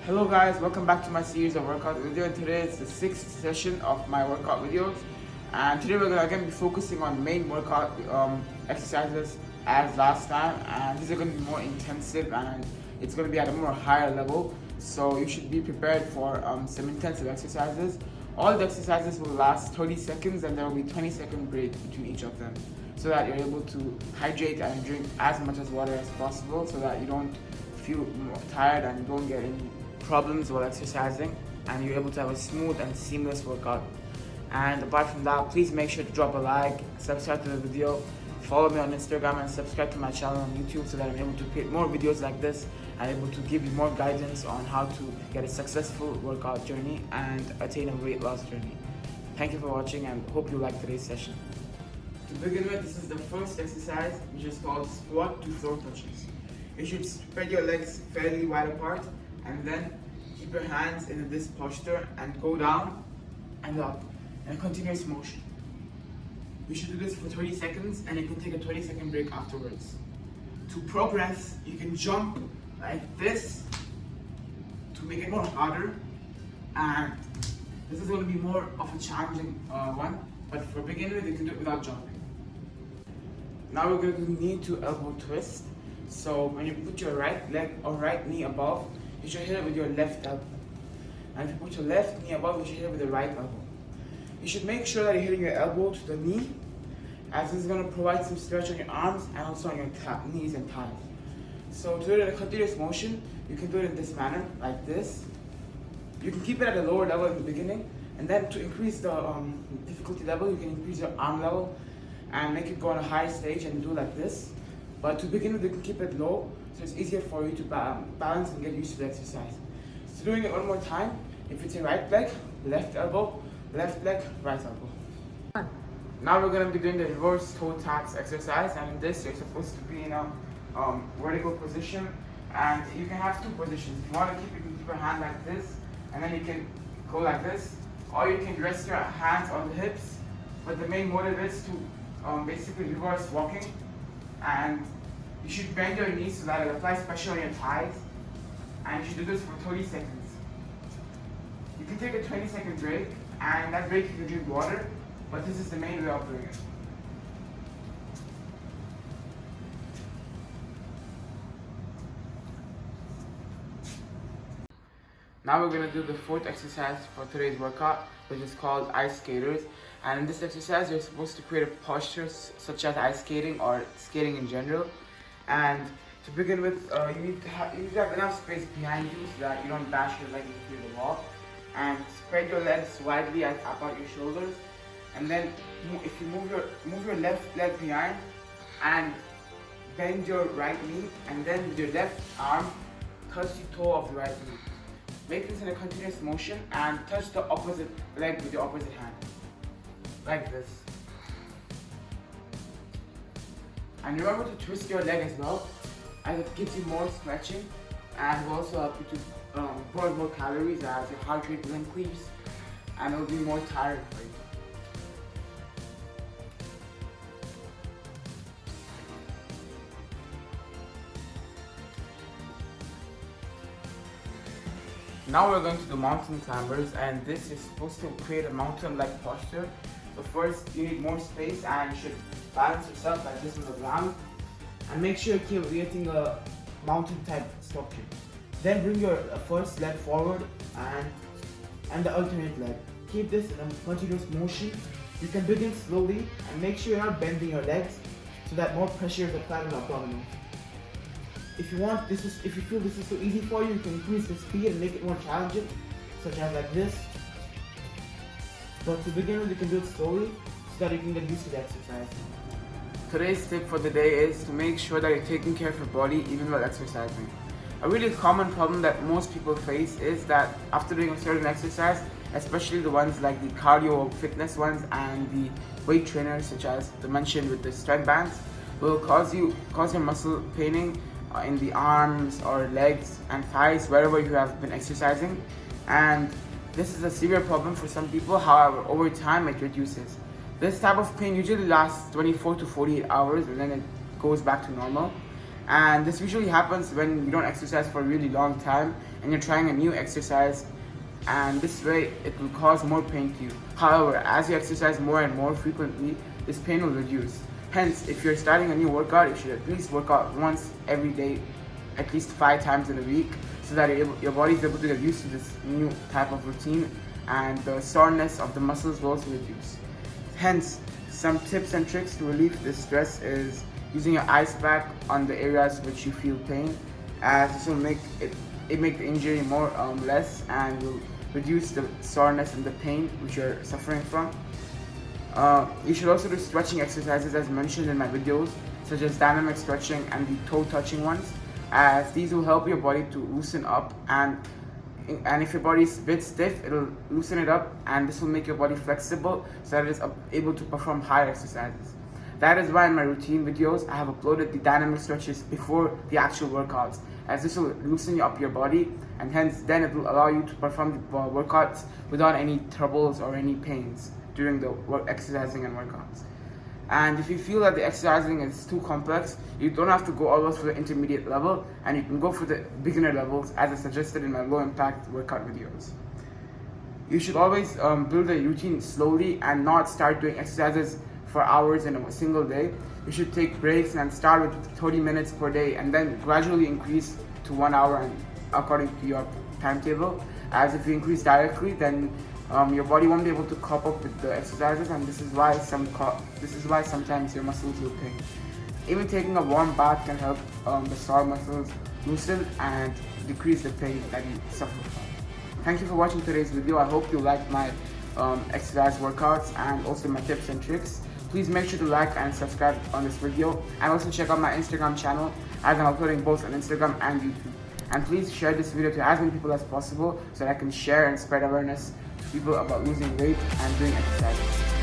Hello guys, welcome back to my series of workout video, and today it's the 6th session of my workout videos. And today we're gonna again be focusing on main workout exercises as last time, and these are gonna be more intensive and it's gonna be at a more higher level. So you should be prepared for some intensive exercises. All the exercises will last 30 seconds and there will be 20-second break between each of them, so that you're able to hydrate and drink as much as water as possible, so that you don't feel tired and you don't get any problems while exercising, and you're able to have a smooth and seamless workout. And apart from that, please make sure to drop a like, subscribe to the video, follow me on Instagram, and subscribe to my channel on YouTube, so that I'm able to create more videos like this and able to give you more guidance on how to get a successful workout journey and attain a weight loss journey. Thank you for watching and hope you like today's session. To begin with, this is the first exercise, which is called squat to floor touches. You should spread your legs fairly wide apart and then keep your hands in this posture and go down and up in a continuous motion. You should do this for 30 seconds and you can take a 20-second break afterwards. To progress, you can jump like this to make it more harder, and this is going to be more of a challenging one, but for beginners you can do it without jumping. Now we're going to do knee to elbow twist. So when you put your right leg or right knee above, you should hit it with your left elbow. And if you put your left knee above, you should hit it with the right elbow. You should make sure that you're hitting your elbow to the knee, as this is going to provide some stretch on your arms and also on your knees and thighs. So to do it in a continuous motion, you can do it in this manner, like this. You can keep it at a lower level in the beginning, and then to increase the difficulty level, you can increase your arm level and make it go on a higher stage and do like this. But to begin with, you can keep it low, so it's easier for you to balance and get used to the exercise. So doing it one more time, if it's your right leg, left elbow, left leg, right elbow. Now we're going to be doing the reverse toe taps exercise, and in this you're supposed to be in a vertical position, and you can have two positions. If you want to you can keep your hand like this, and then you can go like this, or you can rest your hands on the hips, but the main motive is to basically reverse walking. And you should bend your knees so that it applies pressure on your thighs, and you should do this for 30 seconds. You can take a 20-second break, and that break you can drink water, but this is the main way of doing it. Now we're going to do the fourth exercise for today's workout, which is called ice skaters. And in this exercise, you're supposed to create a posture such as ice skating or skating in general. And to begin with, you need to have enough space behind you so that you don't bash your leg into the wall. And spread your legs widely about your shoulders. And then, if you move your left leg behind and bend your right knee, and then with your left arm touch the toe of the right knee. Make this in a continuous motion and touch the opposite leg with your opposite hand, like this. And remember to twist your leg as well, as it gives you more stretching and will also help you to burn more calories as your heart rate will increase and it will be more tired for you. Now we're going to do mountain climbers, and this is supposed to create a mountain-like posture. So first you need more space and you should balance yourself like this on the ground, and make sure you keep creating a mountain-type structure. Then bring your first leg forward and the alternate leg. Keep this in a continuous motion. You can begin slowly and make sure you're not bending your legs so that more pressure is applied on the abdominal. If you feel this is so easy for you, you can increase the speed and make it more challenging, such as like this. But to begin with, you can do it slowly so that you can get used to the exercise. Today's tip for the day is to make sure that you're taking care of your body even while exercising. A really common problem that most people face is that after doing a certain exercise, especially the ones like the cardio or fitness ones and the weight trainers, such as the mentioned with the strength bands, will cause your muscle paining in the arms or legs and thighs wherever you have been exercising, and this is a severe problem for some people. However, over time it reduces. This type of pain usually lasts 24 to 48 hours and then it goes back to normal. And this usually happens when you don't exercise for a really long time and you're trying a new exercise, and this way it will cause more pain to you. However, as you exercise more and more frequently, this pain will reduce. Hence, if you're starting a new workout, you should at least work out once every day, at least 5 times in a week, so that your body is able to get used to this new type of routine, and the soreness of the muscles will also reduce. Hence, some tips and tricks to relieve this stress is using your ice pack on the areas which you feel pain, as this will make the injury more less, and will reduce the soreness and the pain which you're suffering from. You should also do stretching exercises as mentioned in my videos, such as dynamic stretching and the toe touching ones, as these will help your body to loosen up, and if your body is a bit stiff, it'll loosen it up, and this will make your body flexible so that it is able to perform higher exercises. That is why in my routine videos I have uploaded the dynamic stretches before the actual workouts, as this will loosen up your body, and hence then it will allow you to perform the workouts without any troubles or any pains during the exercising and workouts. And if you feel that the exercising is too complex, you don't have to go always for the intermediate level, and you can go for the beginner levels as I suggested in my low impact workout videos. You should always build a routine slowly and not start doing exercises for hours in a single day. You should take breaks and start with 30 minutes per day, and then gradually increase to 1 hour and according to your timetable. As if you increase directly, then your body won't be able to cope up with the exercises, and this is why sometimes your muscles will pain. Even taking a warm bath can help the sore muscles loosen and decrease the pain that you suffer from. Thank you for watching today's video. I hope you liked my exercise workouts and also my tips and tricks. Please make sure to like and subscribe on this video, and also check out my Instagram channel, as I'm uploading both on Instagram and YouTube. And please share this video to as many people as possible so that I can share and spread awareness to people about losing weight and doing exercises.